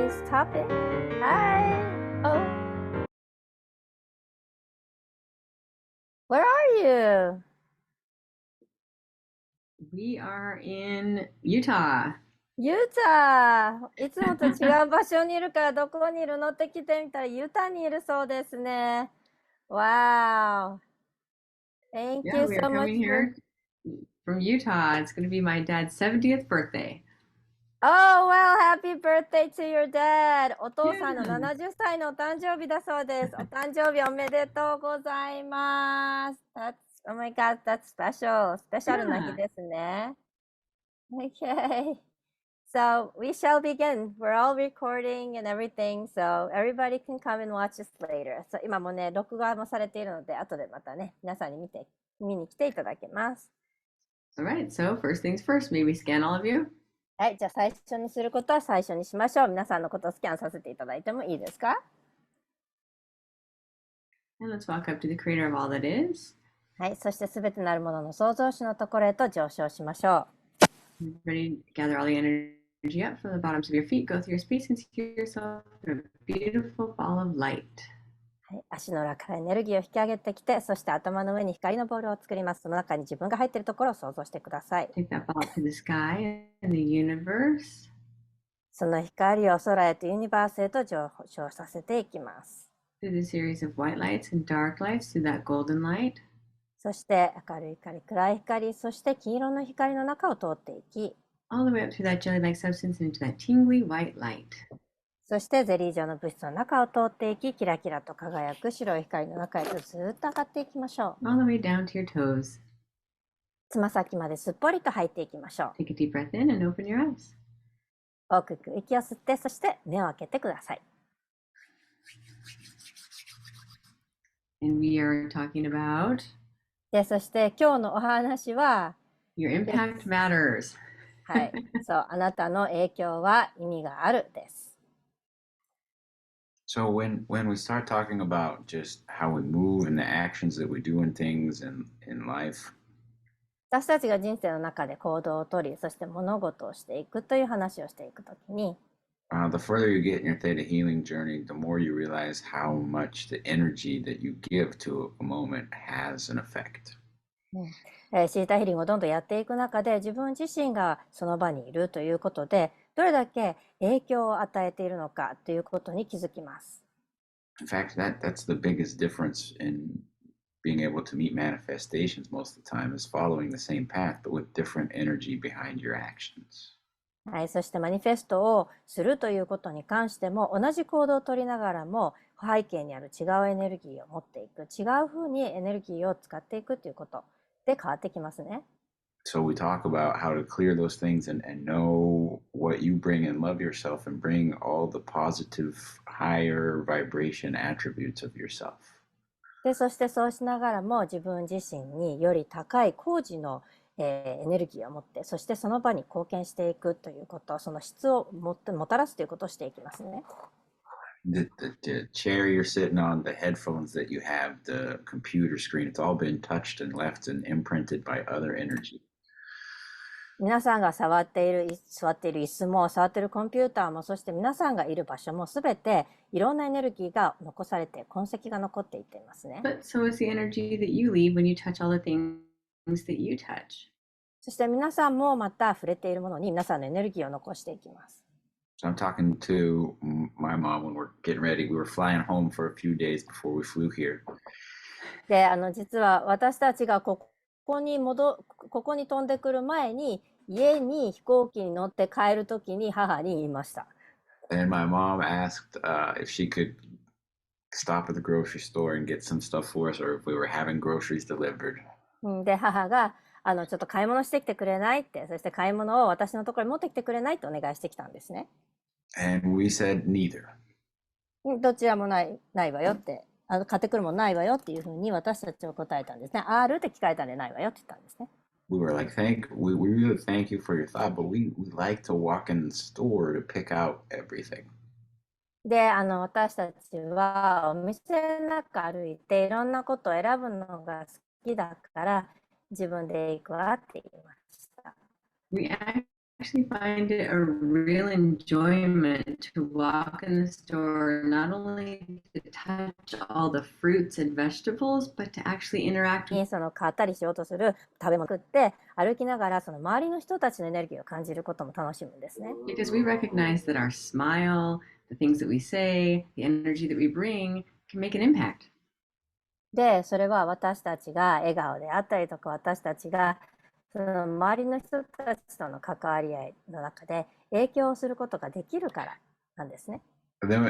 today's topic. Hi. Oh, where are you? We are in Utah. ユタ。いつもと違う場所にいるからどこにいるのって来てみたらユタにいるそうですね。Wow. Thank Yeah, you we are so much coming for... here from Utah. It's going to be my dad's 70th birthday. Oh, well, happy birthday to your dad. お父さんの Yeah. 70歳のお誕生日だそうです。お誕生日おめでとうございます。Oh my God, that's special. スペシャルな日 Yeah. ですね。Okay. So we shall begin. We're all recording and everything, so everybody can come and watch us later. So 今もね、録画もされているので、後でまたね、皆さんに見に来ていただけます。All right. So first things first, may we scan all of you? はい、じゃあ最初にすることは最初にしましょう。皆さんのことをスキャンさせていただいてもいいですか？ And let's walk up to the creator of all that is. はい、そしてすべてなるものの創造主のところへと上昇しましょ Ready to gather all the energy up from the bottoms of your feet. Go through your space and see yourself in a beautiful ball of light. う。はい、足の裏からエネルギーを引き上げてきて、そして頭の上に光のボールを作ります。その中に自分が入っているところを想像してください。Take that ball up to the sky and the universe. その光を空へとユニバースへと上昇させていきます。Through the series of white lights and dark lights, through that golden light. そして明るい光、暗い光、そして黄色の光の中を通っていき、all the way up through that jelly-like substance and into that tingly white light. そしてゼリー状の物質の中を通っていき、キラキラと輝く白い光の中へとずっと上がっていきましょう。all the way down to your toes. つま先まですっぽりと入っていきましょう。Take a deep breath in and open your eyes. 大きく息を吸って、そして目を開けてください。And we are talking about で、そして今日のお話は、your impact matters. はい、そう、あなたの影響は意味があるです。So when we start talking about just how we move and the actions that we do and things in life, 私たちが人生の中で行動をとり、そして物事をしていくという話をしていくときに、the further you get in your theta healing journey, the more you realize how much the energy that you give to a moment has an effect. シータヒーリングをどんどんやっていく中で、自分自身がその場にいるということで、どれだけ影響を与えているのかということに気づきます。In fact, that's the biggest difference in being able to meet manifestations most of the time is following the same path, but with different energy behind your actions. はい、そしてマニフェストをするということに関しても、同じ行動をとりながらも背景にある違うエネルギーを持っていく、違うふうにエネルギーを使っていくということで変わってきますね。So we talk about how to clear those things and know what you bring and love yourself and bring all the positive higher vibration attributes of yourself. で、そしてそうしながらも自分自身により高い高次のエネルギーを持って、そしてその場に貢献していくということ、その質をもたらすということをしていきますね。The chair you're sitting on, the headphones that you have, the computer screen, it's all been touched and left and imprinted by other energy. 皆さんが座っている椅子も、触っているコンピューターも、そして皆さんがいる場所もすべていろんなエネルギーが残されて、痕跡が残っていっていますね。But so is the energy that you leave when you touch all the things that you touch. そして皆さんもまた触れているものに皆さんのエネルギーを残していきます。So I'm talking to my mom when we're getting ready. We were flying home for a few days before we flew here. で、実は私たちがここに飛んでくる前に、家に飛行機に乗って帰るときに母に言いました。And my mom asked if she could stop at the grocery store and get some stuff for us, or if we were having groceries delivered. で、母がちょっと買い物してきてくれないって、そして買い物を私のところに持ってきてくれないってお願いしてきたんですね。And we said neither. どちらもないわよって、買ってくるもんないわよっていうふうに私たちは答えたんですね。あるって聞かれたんでないわよって言ったんですね。We were like, we really thank you for your thought, but we like to walk in the store to pick out everything. で、私たちはお店の中歩いていろんなことを選ぶのが好きだから自分で行くわって言いました。We actually find it a real enjoyment to walk in the store, not only to touch all the fruits and vegetables, but to actually interact with その買ったりしようとする食べ物を食って歩きながらその周りの人たちのエネルギーを感じることも楽しむんですね。because we recognize that our smile, the things that we say, the energy that we bring can make an impact. で、それは私たちが笑顔であったりとか、私たちがその周りの人たちとの関わり合いの中で影響することができるからなんですね。Then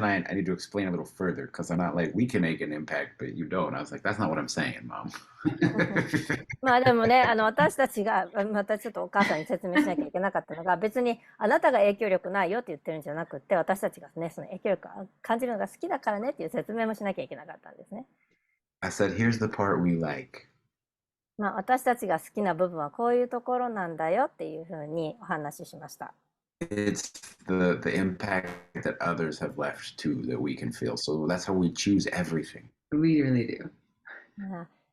I need to explain a little further because I'm not like we can make an impact, but you don't. I was like, that's not what I'm saying, Mom. まあでもね、私たちが、またちょっとお母さんに説明しなきゃいけなかったのが、別にあなたが影響力ないよって言ってるんじゃなくって、私たちがね、その影響力を感じるのが好きだからねっていう説明もしなきゃいけなかったんですね。I said, here's the part we like. まあ私たちが好きな部分はこういうところなんだよっていうふうにお話ししました。It's the impact that others have left too that we can feel. So that's how we choose everything. We really do.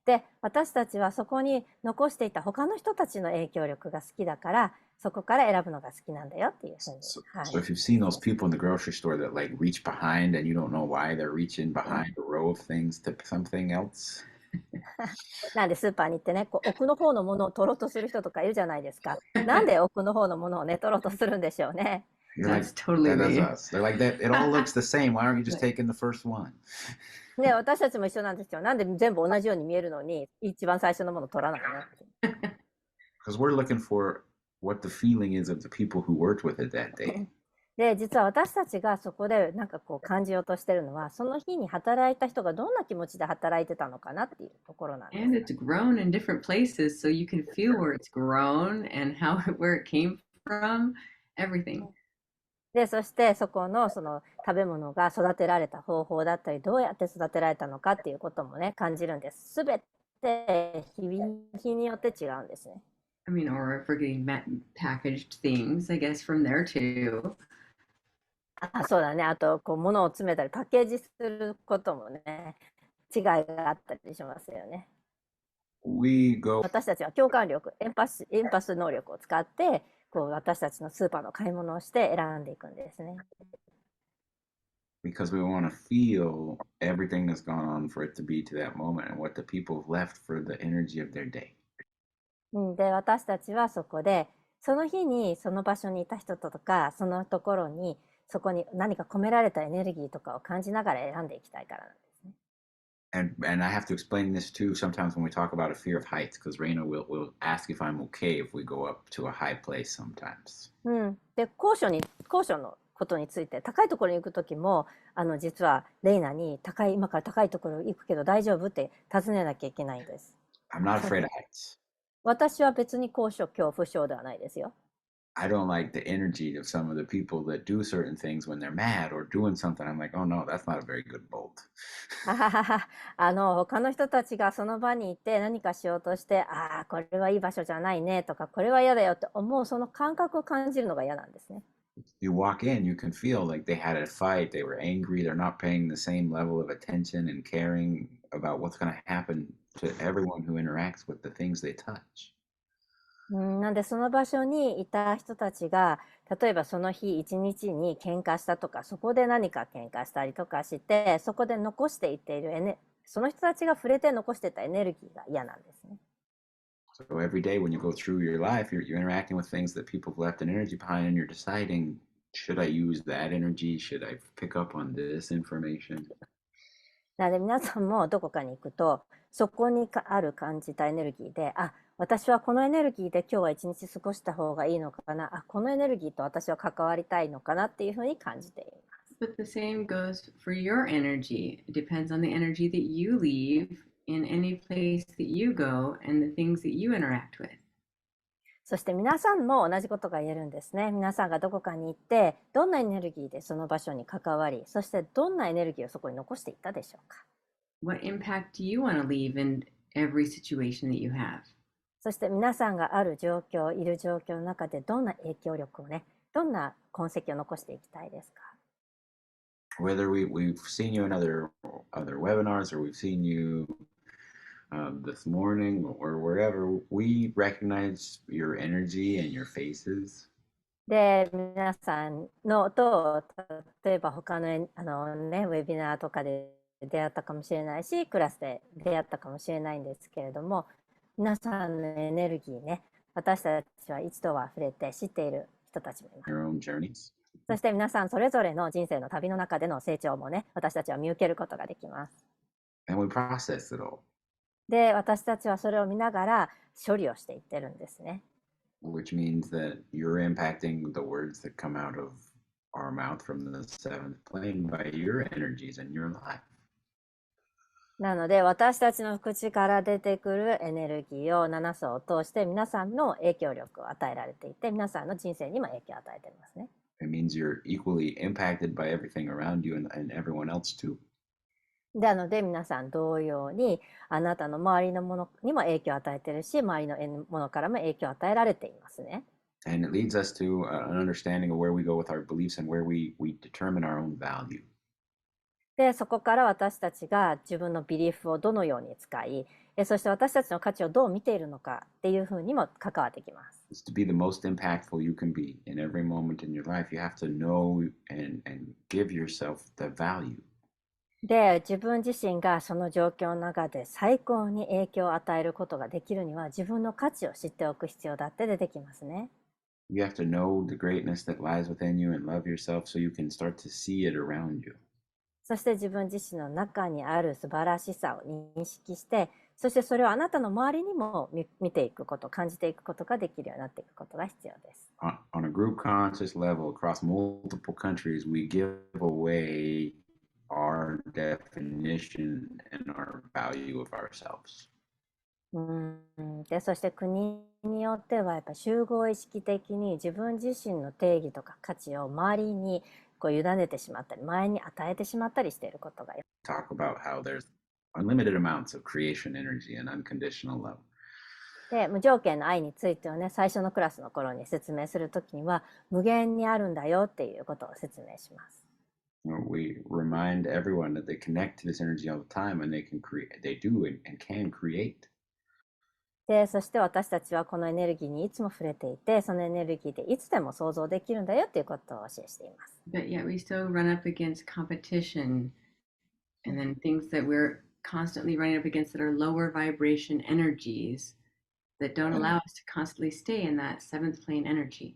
で、私たちはそこに残していた他の人たちの影響力が好きだから、そこから選ぶのが好きなんだよっていうふうに。So if you've seen those people in the grocery store that like reach behind and you don't know why they're reaching behind a row of things to something else. なんでスーパーに行ってね、こう奥の方のものを取ろうとする人とかいるじゃないですか。なんで奥の方のものをね、取ろうとするんでしょうね。You're like, That's totally that is me. us. They're like that. It all looks the same. Why aren't you just taking the first one? で、私たちも一緒なんですよ。なんで全部同じように見えるのに、一番最初のもの取らないのって。Because we're looking for what the feeling is of the people who worked with it that day. で、実は私たちがそこでなんかこう感じようとしてるのは、その日に働いた人がどんな気持ちで働いてたのかなっていうところなんです。And it's grown in different places, so you can feel where it's grown and where it came from, everything. で、そしてそこのその食べ物が育てられた方法だったり、どうやって育てられたのかっていうこともね、感じるんです。すべて日によって違うんですね。I mean, or if we're getting packaged things, I guess, from there too. そうだね。あと、こう、物を詰めたり、パッケージすることもね、違いがあったりしますよね。私たちは共感力、エンパス能力を使って、こう私たちのスーパーの買い物をして選んでいくんですね。Because we want to feel everything that's gone on for it to be to that moment and what the people have left for the energy of their day. で、私たちはそこで、その日にその場所にいた人とか、そのところに、そこに何か込められたエネルギーとかを感じながら選んでいきたいからなんですね。And I have to explain this too sometimes when we talk about a fear of heights, because Raina will ask if I'm okay if we go up to a high place sometimes. で、高所のことについて、高いところに行くときも、実はレイナに今から高いところ行くけど大丈夫って尋ねなきゃいけないんです。I'm not afraid of heights. 私は別に高所恐怖症ではないですよ。I don't like the energy of some of the people that do certain things when they're mad or doing something. I'm like, oh no, that's not a very good bolt. 他の人たちがその場にいて何かしようとして、これはいい場所じゃないねとか、これは嫌だよって思うその感覚を感じるのが嫌なんですね。You walk in, you can feel like they had a fight, they were angry, they're not paying the same level of attention and caring about what's going to happen to everyone who interacts with the things they touch. なんでその場所にいた人たちが、例えばその日一日に喧嘩したとか、そこで何か喧嘩したりとかして、そこで残していっているその人たちが触れて残していたエネルギーが嫌なんですね。So every day when you go through your life, you're interacting with things that people have left an energy behind, and you're deciding, should I use that energy? Should I pick up on this information? なので皆さんもどこかに行くと、そこにある感じたエネルギーで、私はこのエネルギーで今日は一日過ごした方がいいのかな、このエネルギーと私は関わりたいのかなっていうふうに感じています。But the same goes for your energy. It depends on the energy that you leave in any place that you go and the things that you interact with. そして皆さんも同じことが言えるんですね。皆さんがどこかに行って、どんなエネルギーでその場所に関わり、そしてどんなエネルギーをそこに残していったでしょうか。What impact do you want to leave in every situation that you have? そして皆さんがいる状況の中でどんな影響力をね、どんな痕跡を残していきたいですか。Whether we've seen you in other webinars or we've seen you this morning or wherever, we recognize your energy and your faces. で、皆さんのと、例えば他のウェビナーとかで出会ったかもしれないし、クラスで出会ったかもしれないんですけれども、皆さんのエネルギーね、私たちは一度は触れて知っている人たちもいます。Your own journeys. そして皆さんそれぞれの人生の旅の中での成長もね、私たちは見受けることができます。And we process it all. で、私たちはそれを見ながら処理をしていってるんですね。Which means that you're impacting the words that come out of our mouth from the seventh plane by your energies and your life. なので私たちの口から出てくるエネルギーを7層を通して皆さんの影響力を与えられていて、皆さんの人生にも影響を与えていますね。It means you're equally impacted by everything around you and everyone else too. なので皆さん同様にあなたの周りのものにも影響を与えているし、周りのものからも影響を与えられていますね。And it leads us to an understanding of where we go with our beliefs and where we determine our own value. で、そこから私たちが自分のビリーフをどのように使い、そして私たちの価値をどう見ているのかっていうふうにも関わってきます。It's to be the most impactful you can be in every moment in your life. You have to know and give yourself the value. で、自分自身がその状況の中で最高に影響を与えることができるには、自分の価値を知っておく必要だって出てきますね。You have to know the greatness that lies within you and love yourself so you can start to see it around you. そして自分自身の中にある素晴らしさを認識して、そしてそれをあなたの周りにも見ていくこと、感じていくことができるようになっていくことが必要です。On a group conscious level across multiple countries, we give away our definition and our value of ourselves. で、そして国によってはやっぱ集合意識的に自分自身の定義とか価値を周りにこう委ねてしまったり、前に与えてしまったりしていることが。Talk about how there's unlimited amounts of creation energy and unconditional love. で、無条件の愛についてはね、最初のクラスの頃に説明するときには、無限にあるんだよっていうことを説明します。We remind everyone that they connect to this energy all the time and they do and can create. で、そして私たちはこのエネルギーにいつも触れていて、そのエネルギーでいつでも想像できるんだよっていうことを教えしています。But yet we still run up against competition and then things that we're constantly running up against that are lower vibration energies that don't allow us to constantly stay in that seventh plane energy.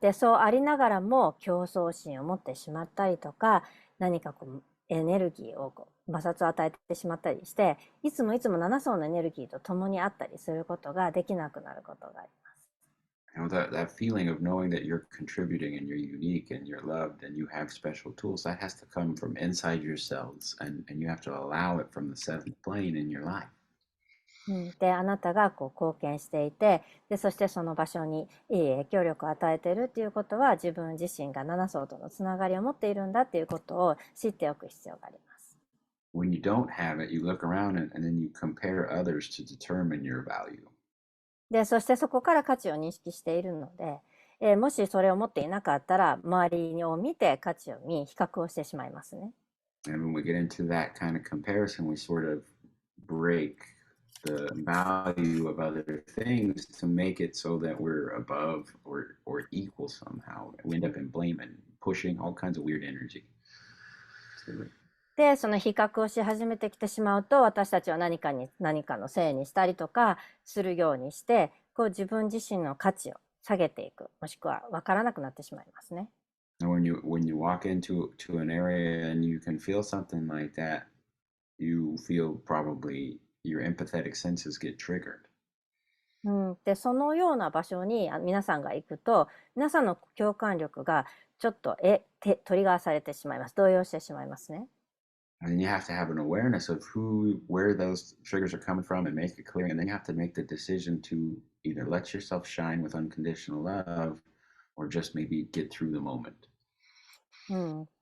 で、そうありながらも競争心を持ってしまったりとか、何かこうエネルギーを摩擦を与えてしまったりして、いつも7層のエネルギーと共にあったりすることができなくなることがあります。That feeling of knowing that you're contributing and you're unique and you're loved and you have special tools, that has to come from inside yourselves and you have to allow it from the seventh plane in your life. で、あなたがこう貢献していて、で、そしてその場所にいい影響力を与えているっていうことは、自分自身が7層とのつながりを持っているんだっていうことを知っておく必要があります。When you don't have it, you look around and then you compare others to determine your value. で、そしてそこから価値を認識しているので、もしそれを持っていなかったら、周りを見て価値を見、比較をしてしまいますね。And when we get into that kind of comparison, we sort of break the value of other things to make it so that we're above or equal somehow. We end up in blame and pushing all kinds of weird energy. で、その比較をし始めてきてしまうと、私たちは何かのせいにしたりとかするようにして、こう自分自身の価値を下げていく、もしくは分からなくなってしまいますね。And when you walk into an area and you can feel something like that, you feel probably your empathetic senses get triggered. で、そのような場所に皆さんが行くと、皆さんの共感力がちょっとトリガーされてしまいます。動揺してしまいますね。And you have to have an awareness of where those triggers are coming from and make it clear. And then you have to make the decision to either let yourself shine with unconditional love or just maybe get through the moment.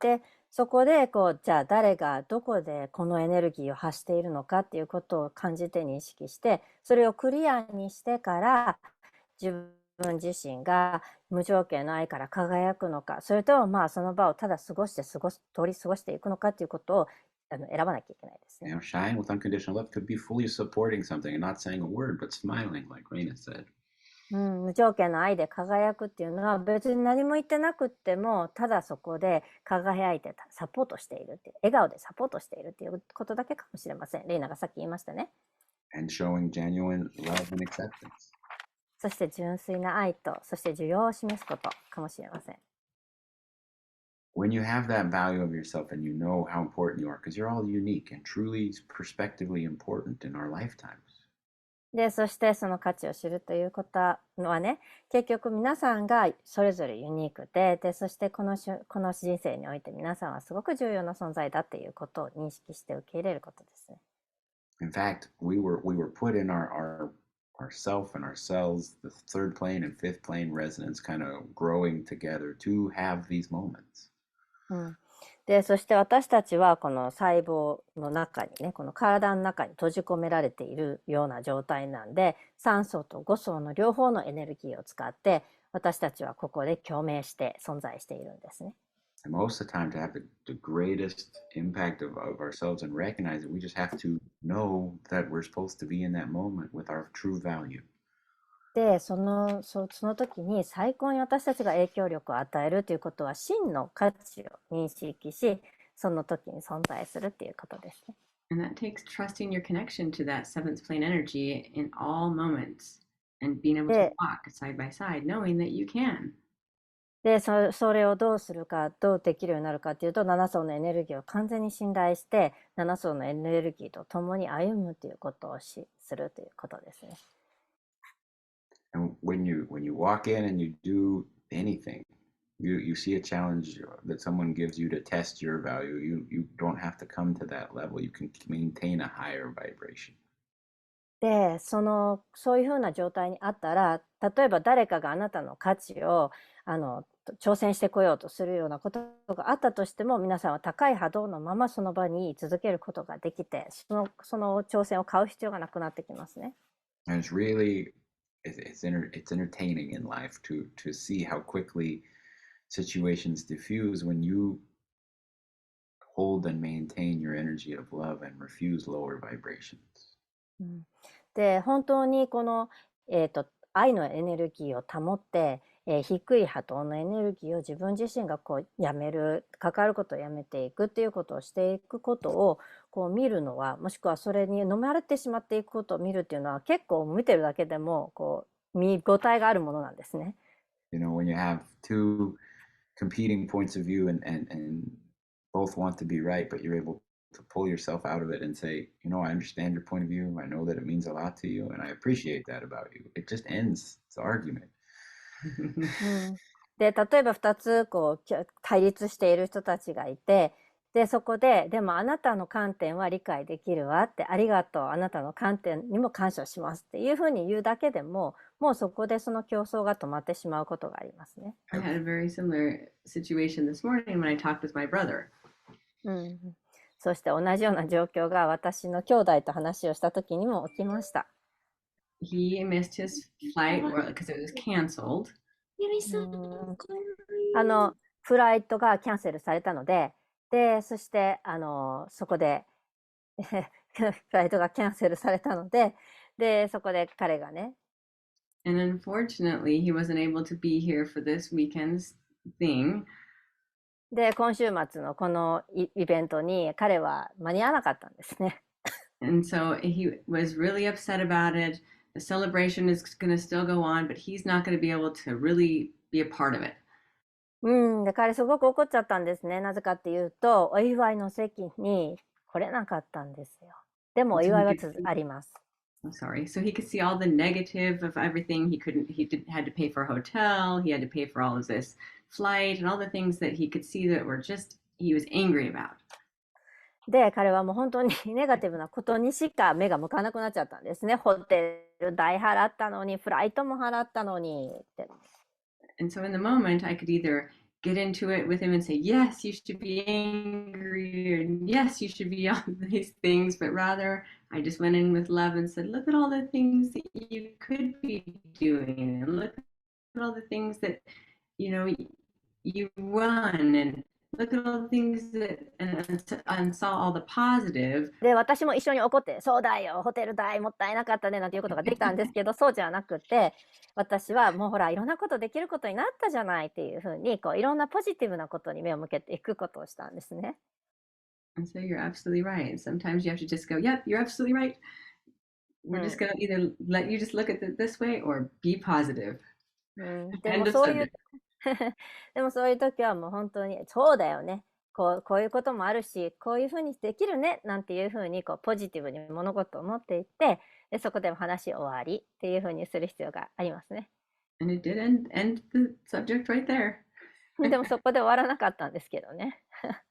で、そこでじゃあ誰がどこでこのエネルギーを発しているのかっていうことを感じて認識して、それをクリアにしてから自分自身が無条件の愛から輝くのか、それともその場をただ通り過ごしていくのかっていうことを選ばなきゃいけないですね。Shine with unconditional love could be fully supporting something and not saying a word, but smiling, like Raina said. 無条件の愛で輝くっていうのは別に何も言ってなくってもただそこで輝いてサポートしているっていう笑顔でサポートしているっていうことだけかもしれません。レイナがさっき言いましたね。And showing genuine love and acceptance. そして純粋な愛とそして受容を示すことかもしれません。When you have that value of yourself and you know how important you are, because you're all unique and truly prospectively important in our lifetimes. でそしてその価値を知るということはね、結局皆さんがそれぞれユニークでそしてこの人生において皆さんはすごく重要な存在だっていうことを認識して受け入れることですね。In fact, we were put in our self and our cells, the third plane and fifth plane resonance kind of growing together to have these moments. でそして私たちはこの細胞の中にね、この体の中に閉じ込められているような状態なんで、3層と5層の両方のエネルギーを使って私たちはここで共鳴して存在しているんですね。And most of the time, to have the greatest impact of ourselves and recognize it, we just have to know that we're supposed to be in that moment with our true value. でその時に最高に私たちが影響力を与えるということは真の価値を認識し、その時に存在するっていうことですね。And that takes trusting your connection to that seventh plane energy in all moments and being able to walk side by side, knowing that you can. でそれをどうするか、どうできるようになるかっていうと、7層のエネルギーを完全に信頼して7層のエネルギーと共に歩むということをするということですね。And when you walk in and you do anything, you see a challenge that someone gives you to test your value, you don't have to come to that level. You can maintain a higher vibration. でそういうふうな状態にあったら、例えば誰かがあなたの価値を挑戦してこようとするようなことがあったとしても、皆さんは高い波動のままその場に続けることができて、その挑戦を買う必要がなくなってきますね。And it's really it's entertaining in life to see how quickly situations diffuse when you hold and maintain your energy of love and refuse lower vibrations. で本当にこの、愛のエネルギーを保って、低い波動のエネルギーを自分自身がやめる、関わることをやめていくっていうことをしていくことを見るのは、もしくはそれに飲まれてしまっていくことを見るっていうのは、結構見てるだけでも見応えがあるものなんですね。When you have two competing points of view and both want to be right, but you're able to pull yourself out of it and say, I understand your point of view. I know that it means a lot to you, and I appreciate that about you. It just ends the argument. で例えば2つ対立している人たちがいて、でそこででもあなたの観点は理解できるわって、ありがとう、あなたの観点にも感謝しますっていうふうに言うだけでも、もうそこでその競争が止まってしまうことがありますね。I had a very similar situation this morning when I talked with my brother. そして同じような状況が私の兄弟と話をした時にも起きました。He missed his flight because it was canceled. フライトがキャンセルされたので、そしてそこでフライトがキャンセルされたので、そこで彼がね。And unfortunately, he wasn't able to be here for this weekend's thing. で今週末のこのイベントに彼は間に合わなかったんですね。And so he was really upset about it. The celebration is going to still go on, but he's not going to be able to really be a part of it. で彼すごく怒っちゃったんですね。なぜかっていうと、お祝いの席に来れなかったんですよ。でもお祝いはあります。I'm sorry. So he could see all the negative of everything. Had to pay for a hotel. He had to pay for all of this flight and all the things that he could see that were just, he was angry about. で、彼はもう本当にネガティブなことにしか目が向かなくなっちゃったんですね。ホテル代払ったのに、フライトも払ったのにって。And so in the moment, I could either get into it with him and say, yes, you should be angry, or yes, you should be all these things, but rather I just went in with love and said, look at all the things that you could be doing, and look at all the things that, you won, and look at all the things that and saw all the positive. で、私も一緒に怒って、そうだよ、ホテル代もったいなかったねなんていうことができたんですけど、そうじゃなくて、私はもうほら、いろんなことできることになったじゃないっていうふうに、こういろんなポジティブなことに目を向けていくことをしたんですね。And so you're absolutely right. Sometimes you have to just go, yep, you're absolutely right. We're just going to either let you just look at it this way or be positive. で End も of そういう subject. でもそういう時はもう本当にそうだよね。こういうこともあるし、こういうふうにできるねなんていうふうにこうポジティブに物事を持っていって、でそこで話終わりっていうふうにする必要がありますね。And it did end the subject right there. でもそこで終わらなかったんですけどね。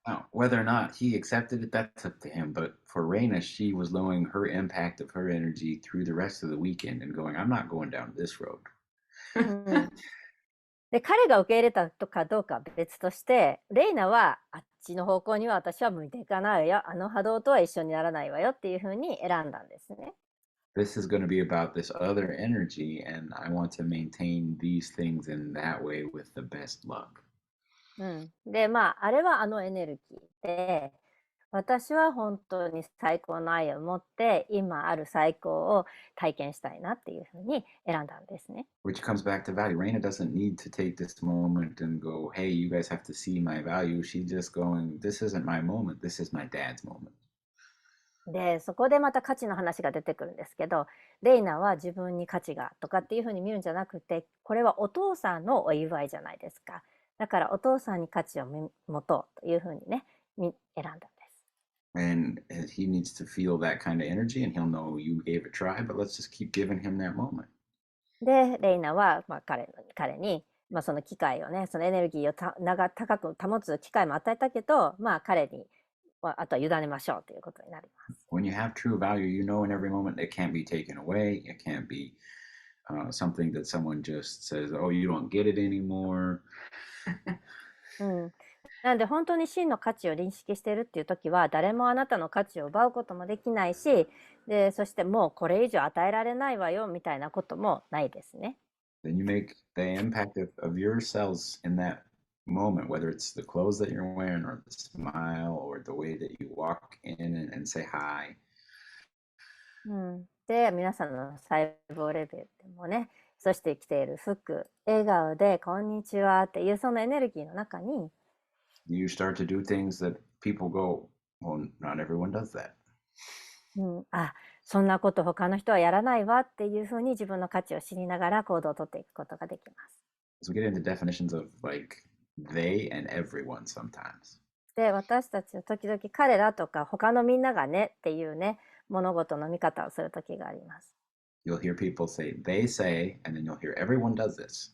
Now, whether or not he accepted it, that's up to him. But for Raina, she was lowering her impact of her energy through the rest of the weekend and going, I'm not going down this road. で彼が受け入れたとかどうかは別として、レイナはあっちの方向には私は向いていかないよ、あの波動とは一緒にならないわよっていうふうに選んだんですね。This is going to be about this other energy, and I want to maintain these things in that way with the best luck. であれはあのエネルギーで、私は本当に最高の愛を持って今ある最高を体験したいなっていうふうに選んだんですね。Which comes back to value. Raina doesn't need to take this moment and go, hey, you guys have to see my value. She's just going, this isn't my moment. This is my dad's moment. で、そこでまた価値の話が出てくるんですけど、レイナは自分に価値がとかっていうふうに見るんじゃなくて、これはお父さんのお祝いじゃないですか。だからお父さんに価値を持とうというふうにね、選んだんです。And he needs to feel that kind of energy, and he'll know you gave a try, but let's just keep giving him that moment. で、レイナは、彼に、その機会をね、そのエネルギーを高く保つ機会も与えたけど、彼に、あとは委ねましょうということになります。When you have true value, you know in every moment it can't be taken away. It can't be something that someone just says, oh, you don't get it anymore. なんで本当に真の価値を認識しているっていう時は、誰もあなたの価値を奪うこともできないし、でそしてもうこれ以上与えられないわよみたいなこともないですね。Then you make the impact of yourselves in that moment, whether it's the clothes that you're wearing or the smile or the way that you walk in and say hi. で、皆さんの細胞レベルでもね、そして着ている服、笑顔でこんにちはっていうそのエネルギーの中に、You start to do things that people go, well, not everyone does that. そんなこと他の人はやらないわっていうふうに自分の価値を知りながら行動をとっていくことができます。So we get into definitions of like they and everyone sometimes. で、私たちは時々彼らとか他のみんながねっていうね、物事の見方をする時があります。You'll hear people say, they say, and then you'll hear everyone does this.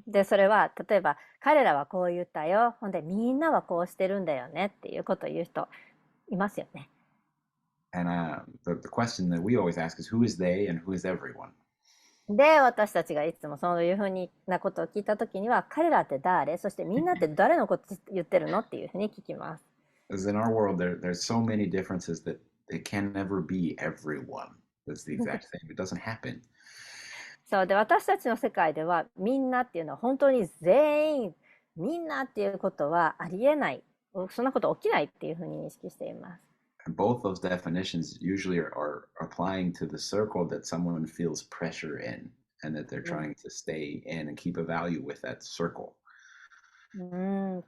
で、それは例えば彼らはこう言ったよ、ほんでみんなはこうしてるんだよねっていうことを言う人いますよね。And the question that we always ask is, who is they and who is everyone? で、私たちがいつもそういうふうなことを聞いたときには、彼らって誰、そしてみんなって誰のこと言ってるのっていうふうに聞きます。Because in our world, there's so many differences that it can never be everyone. That's the exact same. It doesn't happen. そうで、私たちの世界ではみんなっていうのは本当に全員みんなっていうことはありえない、そんなこと起きないっていうふうに認識しています。And both those definitions usually are applying to the circle that someone feels pressure in and that they're trying to stay in and keep a value with that circle.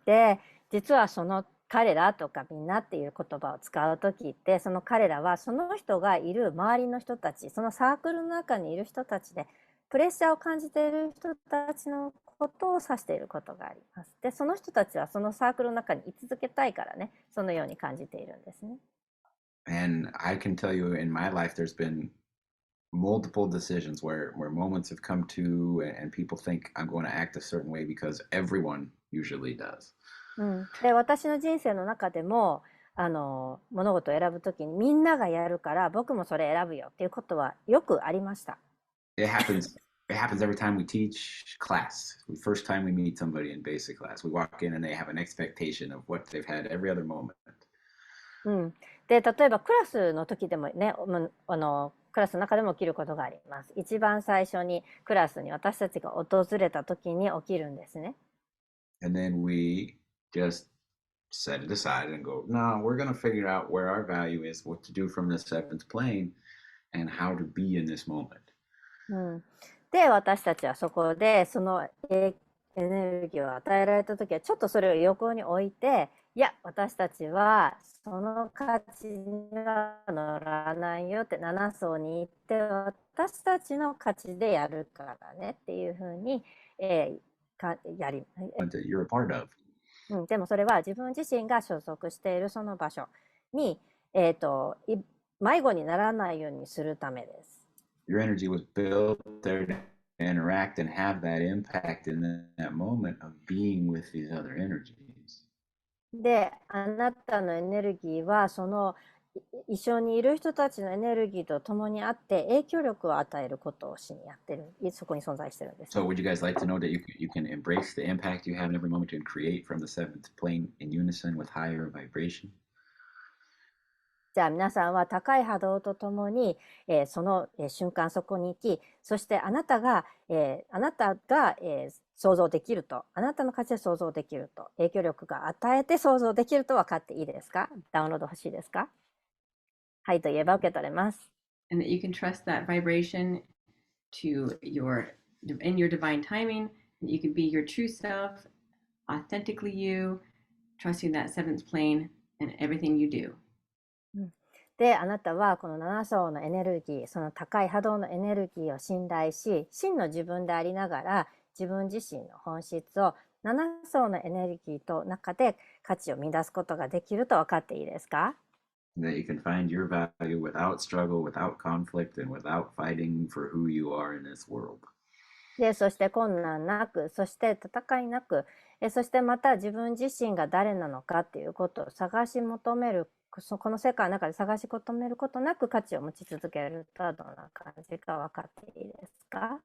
で、実はその彼らとかみんなっていう言葉を使うときって、その彼らはその人がいる周りの人たち、そのサークルの中にいる人たちでプレッシャーを感じている人たちのことを指していることがあります。で、その人たちはそのサークルの中に居続けたいからね、そのように感じているんですね。And I can tell you in my life, there's been multiple decisions where moments have come to and people think I'm going to act a certain way because everyone usually does. で、私の人生の中でも物事を選ぶときにみんながやるから僕もそれ選ぶよっていうことはよくありました。It happens every time we teach class. The first time we meet somebody in basic class, we walk in and they have an expectation of what they've had every other moment. で、例えばクラスの時でもね、クラスの中でも起きることがあります。一番最初にクラスに私たちが訪れた時に起きるんですね。And then we just set it aside and go, no, we're going to figure out where our value is, what to do from the seventh plane, and how to be in this moment. うん、で私たちはそこでそのエネルギーを与えられた時はちょっとそれを横に置いて、いや私たちはその価値には乗らないよって7層に行って私たちの価値でやるからねっていうふうに、やり、You're a part of. でもそれは自分自身が所属しているその場所に、迷子にならないようにするためです。Your energy was built there to interact and have that impact in that moment of being with these other energies. で、あなたのエネルギーはその一緒にいる人たちのエネルギーと共にあって影響力を与えることをしにやってる、そこに存在してるんです、So would you guys like to know that you can embrace the impact you have in every moment and create from the seventh plane in unison with higher vibration? じゃあ皆さんは高い波動とともに、その瞬間そこに行き、そしてあなたが、想像できると、あなたの価値で想像できると、影響力が与えて想像できると分かっていいですか？ダウンロード欲しいですか？はいと言えば受け取れます。And that you can trust that vibration to in your divine timing, that you can be your true self, authentically you, trusting that seventh plane in everything you do. で、あなたはこの7層のエネルギー、その高い波動のエネルギーを信頼し、真の自分でありながら、自分自身の本質を7層のエネルギーと中で価値を見出すことができると分かっていいですか？That you can find your value without struggle, without conflict, and without fighting for who you are in this world. で、そして困難なく、そして戦いなく、そしてまた自分自身が誰なのかっていうことを探し求める、この世界の中で探し求めることなく価値を持ち続けるとはどんな感じか分かっていいですか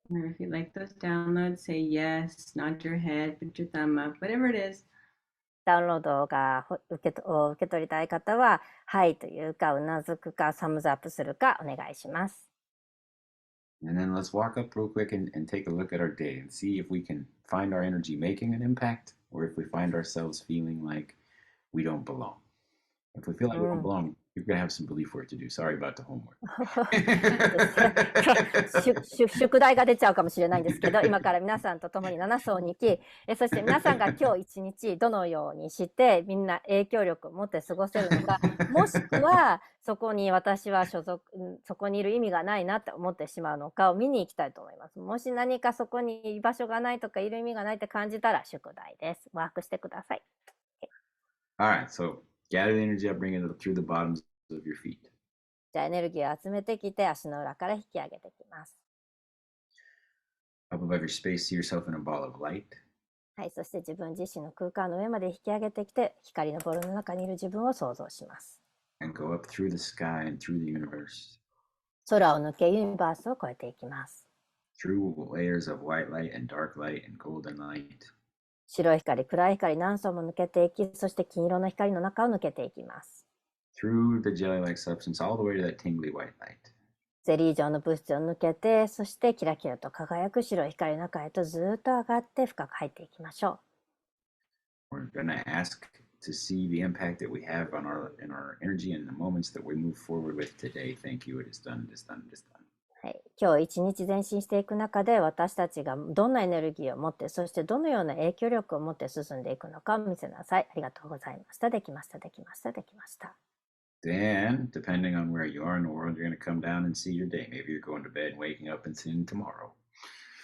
Or if you like those downloads, say yes, nod your head, put your thumb up, whatever it is. ダウンロードが受け取りたい方は、はいというか、うなずくか、サムズアップするかお願いします。And then let's walk up real quick and take a look at our day and see if we can find our energy making an impact or if we find ourselves feeling like we don't belong. If we feel like we don't belong, you're going to have some belief work to do. Sorry about the homework. 宿題が出ちゃうかもしれないんですけど、今から皆さんと共に7層に行き、そして皆さんが今日一日どのようにしてみんな影響力を持って過ごせるのか、もしくはそこに私はそこにいる意味がないなって思ってしまうのかを見に行きたいと思います。もし何かそこに居場所がないとかいる意味がないって感じたら宿題です。ワークしてください。Alright, so gather the energy up, bring it through the bottoms of your feet. じゃあエネルギーを集めてきて足の裏から引き上げてきます。Up above your space, see yourself in a ball of light. はい、そして自分自身の空間の上まで引き上げてきて、光のボールの中にいる自分を想像します。And go up through the sky and through the universe. 空を抜け、ユニバースを越えていきます。Through layers of white light and dark light and golden light. 白い光、暗い光、何層も抜けていき、そして金色の光の中を抜けていきます。Through the jelly-like substance all the way to that tingly white light. ゼリー状の物質を抜けて、そしてキラキラと輝く白い光の中へとずっと上がって深く入っていきましょう。We're going to ask to see the impact that we have in our energy and the moments that we move forward with today. Thank you. It is done. It is done. It is done. はい、今日一日前進していく中で私たちがどんなエネルギーを持ってそしてどのような影響力を持って進んでいくのかを見せなさい。ありがとうございました。できました。できました。できました。Then, depending on where you are in the world, you're going to come down and see your day. Maybe you're going to bed and waking up and seeing tomorrow.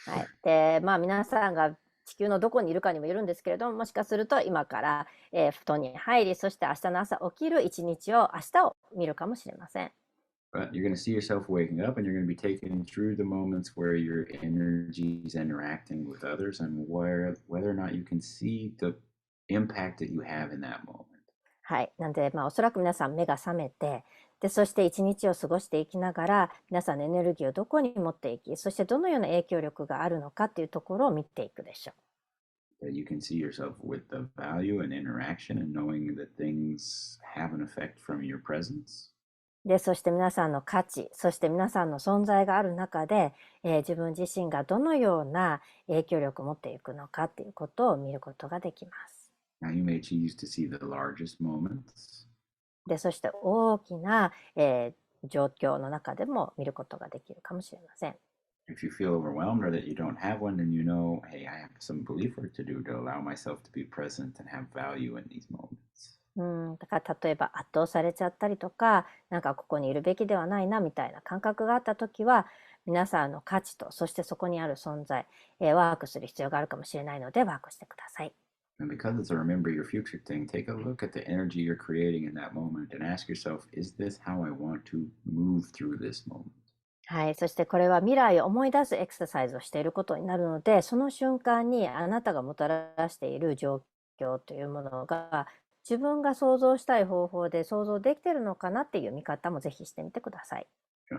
はい。で、皆さんが地球のどこにいるかにもよるんですけれども、もしかすると今から、布団に入り、そして明日の朝起きる一日を明日を見るかもしれません。But you're going to see yourself waking up and you're going to be taken through the moments where your energy is interacting with others and whether or not you can see the impact that you have in that moment. はい。なんで、おそらく皆さん目が覚めて、で、そして一日を過ごしていきながら、皆さんのエネルギーをどこに持っていき、そしてどのような影響力があるのかっていうところを見ていくでしょう。That you can see yourself with the value and interaction and knowing that things have an effect from your presence. で、そして皆さんの価値、そして皆さんの存在がある中で、自分自身がどのような影響力を持っていくのかっていうことを見ることができます。Now you may choose to see the largest moments. で、そして大きな、状況の中でも見ることができるかもしれません。If you feel overwhelmed or that you don't have one, then you know, hey, I have some belief work to do to allow myself to be present and have value in these moments. だから例えば圧倒されちゃったりとか、なんかここにいるべきではないなみたいな感覚があった時は、皆さんの価値と、そしてそこにある存在、ワークする必要があるかもしれないのでワークしてください。And because it's a remember your future thing, take a look at the energy you're creating in that moment and ask yourself, is this how I want to move through this moment? はい、そしてこれは未来を思い出すエクササイズをしていることになるので、その瞬間にあなたがもたらしている状況というものが自分が想像したい方法で想像できているのかなっていう見方もぜひしてみてください。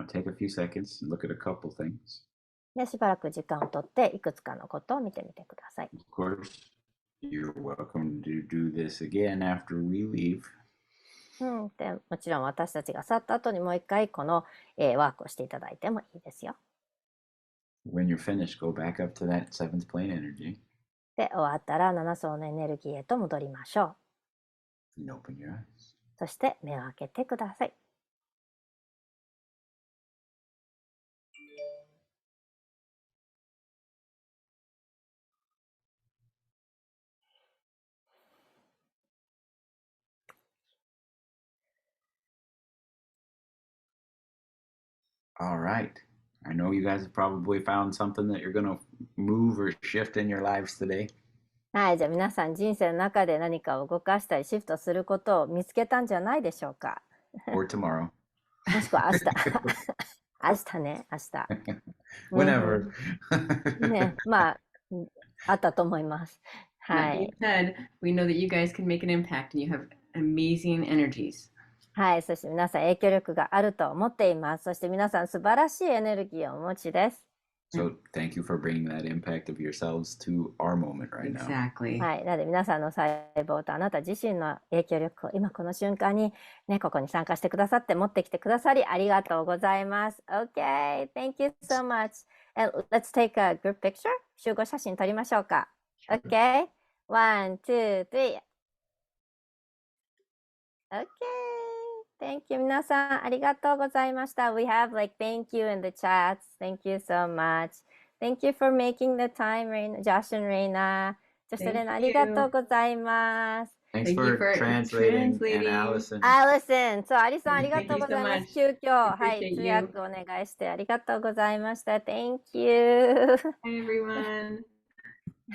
Take a few seconds and look at a couple things. で、しばらく時間をとっていくつかのことを見てみてください。Of course, you're welcome to do this again after we leave. でもちろん私たちが去った後にもう一回この、ワークをしていただいてもいいですよ。When you're finished, go back up to that seventh plane energy. で、終わったら7層のエネルギーへと戻りましょう。And open your eyes. そして目を開けてください。All right. I know you guys have probably found something that you're going to move or shift in your lives today. はい、じゃあ皆さん人生の中で何かを動かしたりシフトすることを見つけたんじゃないでしょうか。Or tomorrow. もしくは明日。明日ね、明日。Whenever. ね、まあ、あったと思います。は That い。 being said, we know that you guys can make an impact and you have amazing energies. はい、そして皆さん影響力があると思っています。そして皆さん素晴らしいエネルギーをお持ちです。So thank you for bringing that impact of yourselves to our moment right now. Exactly. はい、なので皆さんの細胞とあなた自身の影響力を今この瞬間にね、ここに参加してくださって持ってきてくださりありがとうございます。Okay, thank you so much. And let's take a group picture. 集合写真撮りましょうか。Okay, 1, 2, 3. Okay, thank you. 皆さんありがとうございました。We have like thank you in the chats. Thank you so much. Thank you for making the time, Josh and Raena. ジョシュレナありがとうございます。Thanks Thank you for for translating, translating. And Allison. Allison、そう、アリさんありが Thank とう you ご so ざいま much. す。急遽、はい、 Appreciate 通 you. 訳お願いしてありがとうございました。Thank you. Hi, everyone.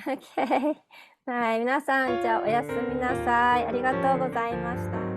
Okay. はい、皆さん、じゃあおやすみなさい。ありがとうございました。